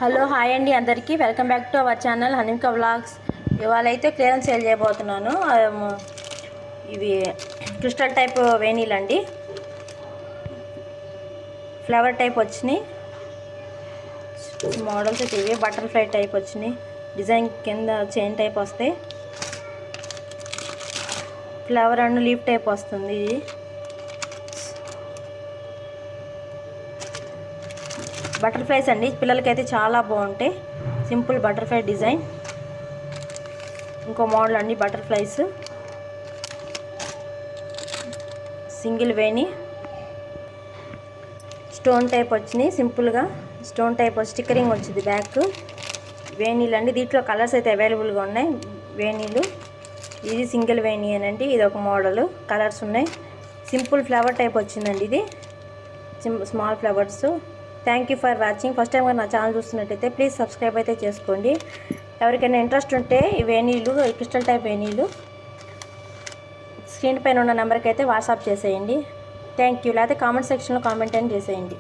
Hello hi అండి అందరికీ welcome back to our channel హనీకా వ్లాగ్స్. ఇవాళ అయితే క్లియరెన్స్ సేల్ చేయబోతున్నాను. ఇవి క్రిస్టల్ టైప్ వేనీలు అండి, ఫ్లవర్ టైప్ వచ్చినాయి. మోడల్స్ అయితే ఇవి బటర్ఫ్లై టైప్ వచ్చినాయి. డిజైన్ కింద చైన్ టైప్ వస్తాయి. ఫ్లవర్ అండ్ లీఫ్ టైప్ వస్తుంది. ఇది బటర్ఫ్లైస్ అండి, పిల్లలకైతే చాలా బాగుంటాయి. Simple butterfly design. ఇంకో మోడల్ అండి బటర్ఫ్లైస్, సింగిల్ వేణి స్టోన్ టైప్ వచ్చినాయి. సింపుల్గా స్టోన్ టైప్ స్టిక్కరింగ్ వచ్చింది బ్యాక్. వేణీలు అండి, దీంట్లో కలర్స్ అయితే అవైలబుల్గా ఉన్నాయి. వేణీలు ఇది సింగిల్ వేణి అనండి. ఇది ఒక మోడల్, కలర్స్ ఉన్నాయి. సింపుల్ ఫ్లవర్ టైప్ వచ్చిందండి. ఇది small flowers. Thank you for watching. First time నా ఛానల్ చూస్తున్నట్టయితే ప్లీజ్ సబ్స్క్రైబ్ అయితే చేసుకోండి. ఎవరికైనా ఇంట్రెస్ట్ ఉంటే ఈ వేణీలు, క్రిస్టల్ టైప్ వేణీలు స్క్రీన్ పైన ఉన్న నెంబర్కి అయితే వాట్సాప్ చేసేయండి. Thank you. లేకపోతే కామెంట్ సెక్షన్లో కామెంట్ అని చేసేయండి.